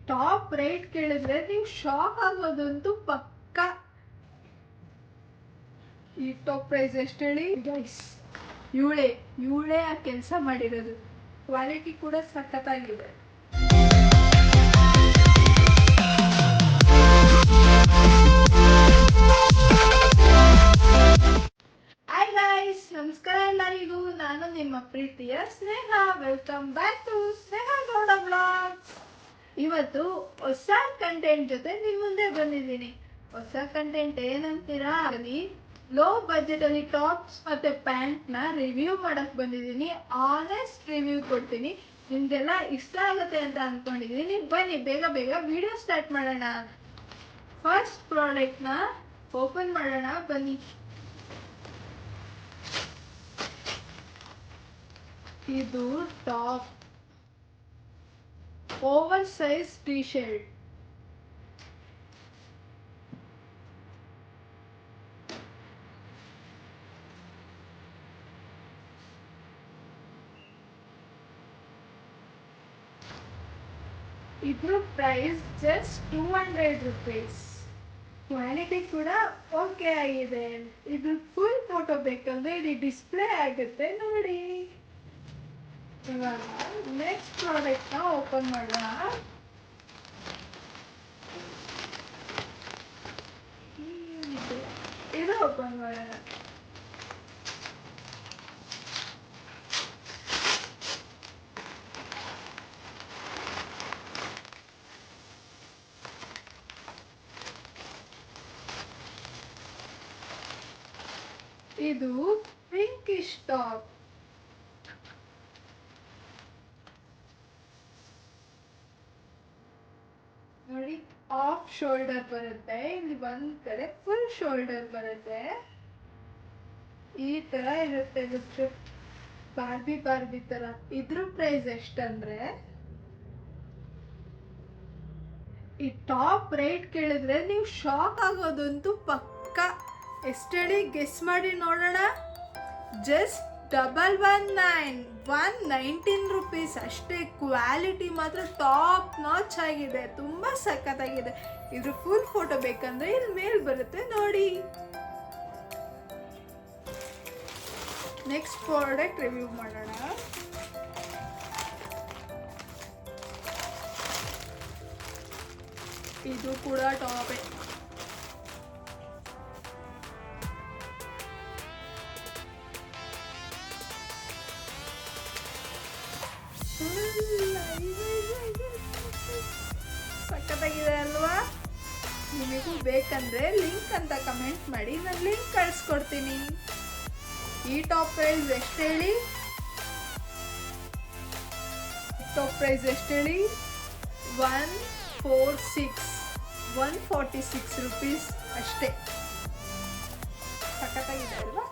Top rate ಕೇಳಿದ್ರೆ ನೀವು shock ಆಗೋದಂತೂ ಪಕ್ಕ. ಈ ಟಾಪ್ ಪ್ರೈಸ್ ಎಷ್ಟು ಹೇಳಿ ಗೈಸ್? ಇವಳೇ ಆ ಕೆಲಸ ಮಾಡಿರೋದು. ಕ್ವಾಲಿಟಿ ಕೂಡ ಸಖತ್ತಾಗಿದೆ. ಹಾಯ್ ಗೈಸ್, ನಮಸ್ಕಾರ ಎಲ್ಲರಿಗೂ. ನಾನು ನಿಮ್ಮ ಪ್ರೀತಿಯ Sneha. Welcome back to Sneha Gowda blogs. ಇವತ್ತು ಹೊಸ ಕಂಟೆಂಟ್ ಜೊತೆ ನಿಮ್ಮ ಮುಂದೆ ಬಂದಿದ್ದೀನಿ. ಹೊಸ ಕಂಟೆಂಟ್ ಏನಂತೀರಾ? ಲೋ ಬಜೆಟ್ ಅಲ್ಲಿ ಟಾಪ್ಸ್ ಮತ್ತೆ ಪ್ಯಾಂಟ್ ನ ರಿವ್ಯೂ ಮಾಡಕ್ ಬಂದಿದ್ದೀನಿ. ಆನೆಸ್ಟ್ ರಿವ್ಯೂ ಕೊಡ್ತೀನಿ. ನಿಮ್ಗೆಲ್ಲ ಇಷ್ಟ ಆಗುತ್ತೆ ಅಂತ ಅನ್ಕೊಂಡಿದ್ದೀನಿ. ಬನ್ನಿ ಬೇಗ ವಿಡಿಯೋ ಸ್ಟಾರ್ಟ್ ಮಾಡೋಣ. ಫಸ್ಟ್ ಪ್ರಾಡಕ್ಟ್ ನ ಓಪನ್ ಮಾಡೋಣ ಬನ್ನಿ. ಇದು top, over size T shirt. ಇದ್ರ ಪ್ರೈಸ್ ಜಸ್ಟ್ 200 rupees. ಕ್ವಾಲಿಟಿ ಕೂಡ ಓಕೆ ಆಗಿದೆ. ಇದು ಫುಲ್ ಫೋಟೋ ಬೇಕಂದ್ರೆ ಇಲ್ಲಿ ಡಿಸ್ಪ್ಲೇ ಆಗುತ್ತೆ ನೋಡಿ. ಇವಾಗ ನೆಕ್ಸ್ಟ್ ಪ್ರಾಡಕ್ಟ್ ನ ಓಪನ್ ಮಾಡೋಣ. ಇದು ಓಪನ್ ಮಾಡೋಣ. ಇದು ಪಿಂಕಿಶ್ ಟಾಪ್. ನೋಡಿ, ಆಫ್ ಶೋಲ್ಡರ್ ಬರುತ್ತೆ. ಇಲ್ಲಿ ಒಂದ್ ಕಡೆ ಫುಲ್ ಶೋಲ್ಡರ್ ಬರುತ್ತೆ. ಈ ತರ ಇರುತ್ತೆ. ಬಾರ್ಬಿ ತರ. ಇದ್ರ ಪ್ರೈಸ್ ಎಷ್ಟಂದ್ರೆ, ಈ ಟಾಪ್ ರೇಟ್ ಕೇಳಿದ್ರೆ ನೀವು ಶಾಕ್ ಆಗೋದಂತೂ ಪಕ್ಕ. ಎಷ್ಟೇಳಿ ಗೆಸ್ ಮಾಡಿ ನೋಡೋಣ. ಜಸ್ಟ್ 119 rupees ಅಷ್ಟೇ. ಕ್ವಾಲಿಟಿ ಮಾತ್ರ ಟಾಪ್ ನಾಚ್ ಆಗಿದೆ. ತುಂಬಾ ಸಖತ್ತಾಗಿದೆ. ಇದ್ರ ಫುಲ್ ಫೋಟೋ ಬೇಕಂದ್ರೆ ಇಲ್ಲಿ ಮೇಲ್ ಬರುತ್ತೆ ನೋಡಿ. ನೆಕ್ಸ್ಟ್ ಪ್ರಾಡಕ್ಟ್ ರಿವ್ಯೂ ಮಾಡೋಣ. ಇದು ಕೂಡ ಟಾಪೇ. ಸಖತ್ತಾಗಿದೆ ಅಲ್ವಾ? ನಿಮಗೂ ಬೇಕಂದ್ರೆ ಲಿಂಕ್ ಅಂತ ಕಮೆಂಟ್ ಮಾಡಿ, ನಾನು ಲಿಂಕ್ ಕಳಿಸ್ಕೊಡ್ತೀನಿ. ಈ ಟಾಪ್ ಪ್ರೈಸ್ ಎಷ್ಟು ಹೇಳಿ? ಟಾಪ್ ಪ್ರೈಸ್ ಎಷ್ಟು ಹೇಳಿ? 146 rupees ಅಷ್ಟೇ. ಸಖತ್ತಾಗಿದೆ ಅಲ್ವಾ?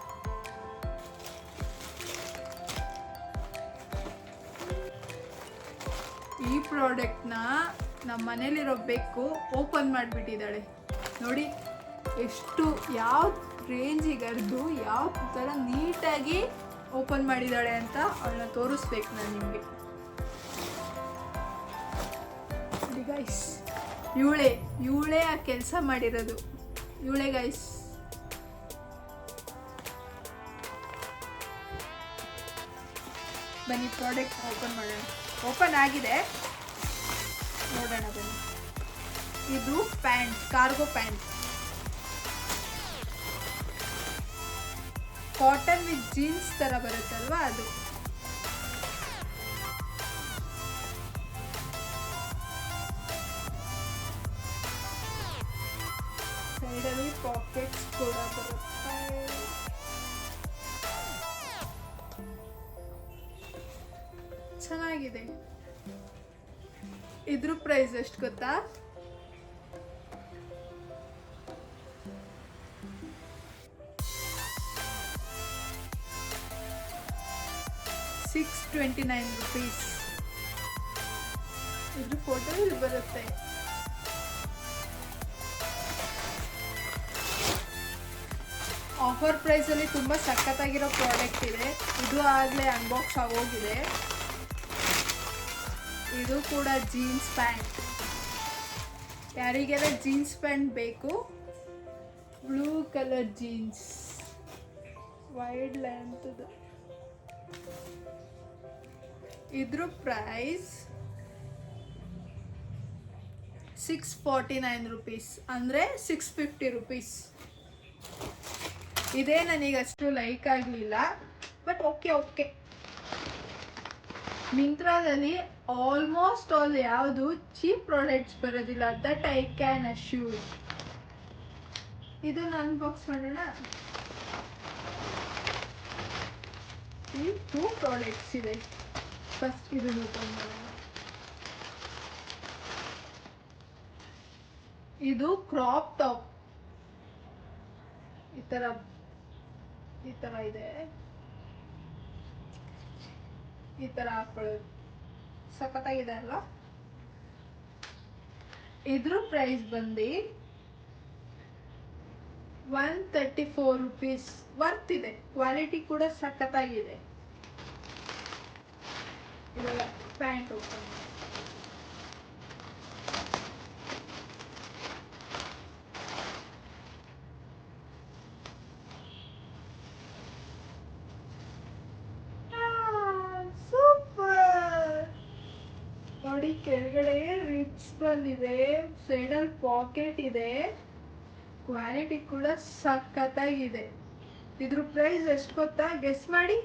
ಈ ಪ್ರಾಡಕ್ಟ್ನ ನಮ್ಮ ಮನೇಲಿರೋ ಬೆಕ್ಕು ಓಪನ್ ಮಾಡಿಬಿಟ್ಟಿದ್ದಾಳೆ ನೋಡಿ. ಎಷ್ಟು ಯಾವ ರೇಂಜಿಗರ್ದು ಯಾವ ಥರ ನೀಟಾಗಿ ಓಪನ್ ಮಾಡಿದ್ದಾಳೆ ಅಂತ ಅವಳನ್ನ ತೋರಿಸ್ಬೇಕು ನಾನು ನಿಮಗೆ. ಗೈಸ್, ಇವಳೇ ಆ ಕೆಲಸ ಮಾಡಿರೋದು. ಇವಳೇ ಗೈಸ್. ಬನ್ನಿ ಪ್ರಾಡಕ್ಟ್ ಓಪನ್ ಮಾಡೋಣ. ಓಪನ್ ಆಗಿದೆ, ನೋಡೋಣ ಬನ್ನಿ. ಇದು pant, cargo pant. Cotton with jeans ತರ ಬರುತ್ತಲ್ವಾ ಅದು. ಸೈಡಲ್ಲಿ ಪಾಕೆಟ್ಸ್ ಕೂಡ ಬರುತ್ತೆ. ಚೆನ್ನಾಗಿದೆ. ಇದ್ರ ಪ್ರೈಸ್ ಎಷ್ಟು ಗೊತ್ತಾ? 629 rupees. ಇದ್ರ ಫೋಟೋ ಇಲ್ಲಿ ಬರುತ್ತೆ. ಆಫರ್ ಪ್ರೈಸ್ ಅಲ್ಲಿ ತುಂಬಾ ಸಖತ್ತಾಗಿರೋ ಪ್ರಾಡಕ್ಟ್ ಇದೆ. ಇದು ಆಗಲೇ ಅನ್ಬಾಕ್ಸ್ ಆಗೋಗಿದೆ. ಇದು ಕೂಡ ಜೀನ್ಸ್ ಪ್ಯಾಂಟ್. ಯಾರಿಗೆಲ್ಲ ಜೀನ್ಸ್ ಪ್ಯಾಂಟ್ ಬೇಕು, blue colour jeans wide length. ಇದ್ರ ಪ್ರೈಸ್ 649 ರುಪೀಸ್, ಅಂದರೆ 650 ರುಪೀಸ್. ಇದೇ ನನಗೆ ಅಷ್ಟು ಲೈಕ್ ಆಗಲಿಲ್ಲ, ಬಟ್ ಓಕೆ. ಮಿಂತ್ರಾದಲ್ಲಿ ಆಲ್ಮೋಸ್ಟ್ ಆಲ್ ಯಾವುದು ಚೀಪ್ ಪ್ರಾಡಕ್ಟ್ಸ್ ಬರೋದಿಲ್ಲ, ದಟ್ ಐ ಕ್ಯಾನ್ ಅಶ್ಯೂರ್. ಇದನ್ನು ಅನ್ಬಾಕ್ಸ್ ಮಾಡೋಣ. ಈ 2 ಪ್ರಾಡಕ್ಟ್ಸ್ ಇದೆ. ಫಸ್ಟ್ ಇದನ್ನು ಓಪನ್ ಮಾಡೋಣ. ಇದು ಕ್ರಾಪ್ ಟಾಪ್. ಈ ತರ ಇದೆ. ಈ ತರ ಹಾಕೊಳ್ಳೋದು ಸಖತ್ತಾಗಿದೆ ಅಲ್ವಾ? ಇದ್ರ ಪ್ರೈಸ್ ಬಂದು 134 ರುಪೀಸ್. ವರ್ತ್ ಇದೆ, ಕ್ವಾಲಿಟಿ ಕೂಡ ಸಖತ್ತಾಗಿದೆ. ಇವಾಗ ಪ್ಯಾಂಟ್ ಓಪನ್. ನೋಡಿ, ಕೆಳಗಡೆ ರಿಬ್ಸ್ ಬಂದಿದೆ, ಸೈಡಲ್ಲಿ ಪಾಕೆಟ್ ಇದೆ, ಕ್ವಾಲಿಟಿ ಕೂಡ ಸಖತ್ತಾಗಿದೆ. ಇದ್ರ ಪ್ರೈಸ್ ಎಷ್ಟು ಗೊತ್ತಾ? ಗೆಸ್ ಮಾಡಿ.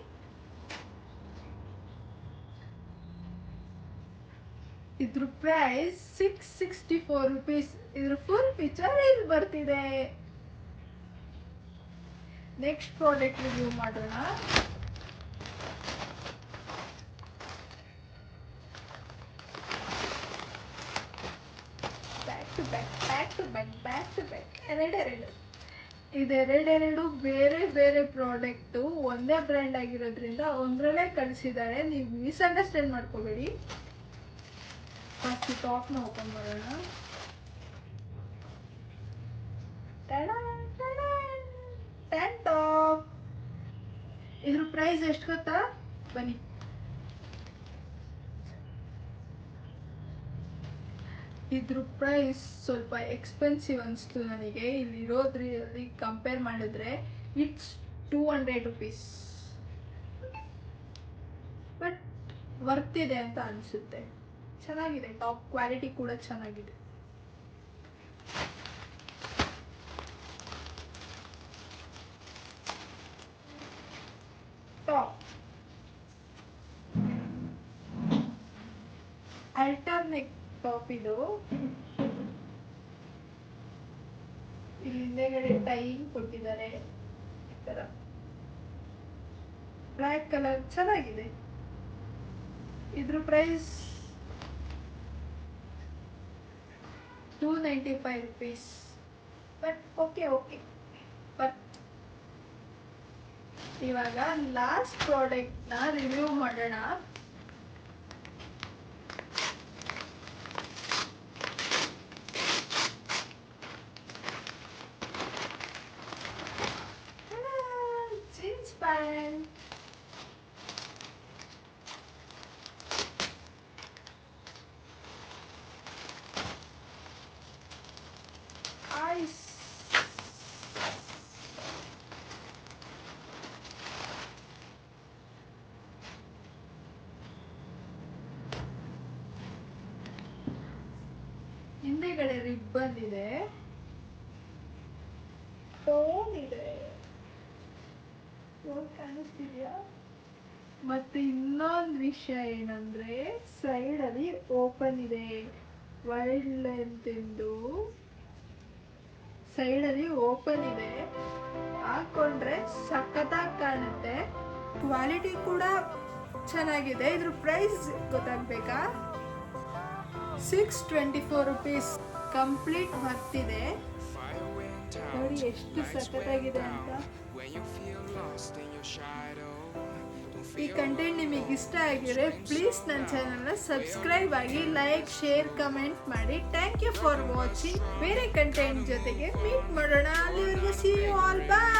ಇದ್ರ ಪ್ರೈಸ್ 664 ರುಪೀಸ್. ಇದ್ರ ಫುಲ್ ಪಿಕ್ಚರ್ ಇಲ್ಲಿ ಬರ್ತಿದೆ. ನೆಕ್ಸ್ಟ್ ಪ್ರಾಡಕ್ಟ್ ರಿವ್ಯೂ ಮಾಡೋಣ. ಬ್ಯಾಕ್ ಟು ಬ್ಯಾಕ್ ಇದೆರಡೆರಡು ಬೇರೆ ಬೇರೆ ಪ್ರಾಡಕ್ಟು ಒಂದೇ ಬ್ರ್ಯಾಂಡ್ ಆಗಿರೋದ್ರಿಂದ ಒಂದರಲ್ಲೇ ಕಳಿಸಿದ್ದಾರೆ. ನೀವು ಮಿಸ್ಅಂಡರ್ಸ್ಟ್ಯಾಂಡ್ ಮಾಡ್ಕೋಬೇಡಿ. ಫಸ್ಟ್ ಟಾಪ್ನ ಓಪನ್ ಮಾಡೋಣ. Tank top. ಇದ್ರ ಪ್ರೈಸ್ ಎಷ್ಟು ಗೊತ್ತಾ? ಬನ್ನಿ. ಇದ್ರ ಪ್ರೈಸ್ ಸ್ವಲ್ಪ ಎಕ್ಸ್ಪೆನ್ಸಿವ್ ಅನಿಸ್ತು ನನಗೆ. ಇಲ್ಲಿರೋದ್ರಲ್ಲಿ ಕಂಪೇರ್ ಮಾಡಿದ್ರೆ ಇಟ್ಸ್ 200 ರುಪೀಸ್, ಬಟ್ ವರ್ತ್ ಇದೆ ಅಂತ ಅನಿಸುತ್ತೆ. ಚೆನ್ನಾಗಿದೆ, ಟಾಪ್ ಕ್ವಾಲಿಟಿ ಕೂಡ ಚೆನ್ನಾಗಿದೆ. Top alternate top. ಇದು ಇಲ್ಲಿ ಹಿಂದೆಗಡೆ ಟೈಮ್ ಕೊಟ್ಟಿದ್ದಾರೆ. ಈ ತರ ಬ್ಲ್ಯಾಕ್ ಕಲರ್ ಚೆನ್ನಾಗಿದೆ. ಇದ್ರ price 295 rupees, but okay. But ಇವಾಗ ಲಾಸ್ಟ್ ಪ್ರಾಡಕ್ಟ್ನ ರಿವ್ಯೂ ಮಾಡೋಣ. Jeans pant. ಹಿಂದೆಗಡೆ ರಿಬ್ಬನ್ ಇದೆ, ಟೋನ್ ಇದೆ, ಕಾಣಿಸ್ತಿದ್ಯಾ? ಮತ್ತೆ ಇನ್ನೊಂದು ವಿಷಯ ಏನಂದ್ರೆ ಸೈಡ್ ಅಲ್ಲಿ ಓಪನ್ ಇದೆ, ವೈಡ್ ಲೆಂತ್ ಎಂದು ಸೈಡ್ ಅಲ್ಲಿ ಓಪನ್ ಇದೆ. ಹಾಕೊಂಡ್ರೆ ಸಖತ್ತಾಗಿ ಕಾಣುತ್ತೆ. ಕ್ವಾಲಿಟಿ ಕೂಡ ಚೆನ್ನಾಗಿದೆ. ಇದ್ರ ಪ್ರೈಸ್ ಗೊತ್ತಾಗ್ಬೇಕಾ? 624 ರುಪೀಸ್. ಕಂಪ್ಲೀಟ್ ಬರ್ತಿದೆ. ನೋಡಿ ಎಷ್ಟು ಸಖತ್ತಾಗಿದೆ ಅಂತ. ಈ ಕಂಟೆಂಟ್ ನಿಮಗೆ ಇಷ್ಟ ಆಗಿದ್ರೆ ಪ್ಲೀಸ್ ನನ್ನ ಚಾನಲ್ನ ಸಬ್ಸ್ಕ್ರೈಬ್ ಆಗಿ, ಲೈಕ್, ಶೇರ್, ಕಮೆಂಟ್ ಮಾಡಿ. Thank you for watching. ಬೇರೆ ಕಂಟೆಂಟ್ ಜೊತೆಗೆ ಮೀಟ್ ಮಾಡೋಣ. ಅಲ್ಲಿವರೆಗೂ ಸಿ ಯು ಆಲ್. ಬಾಯ್.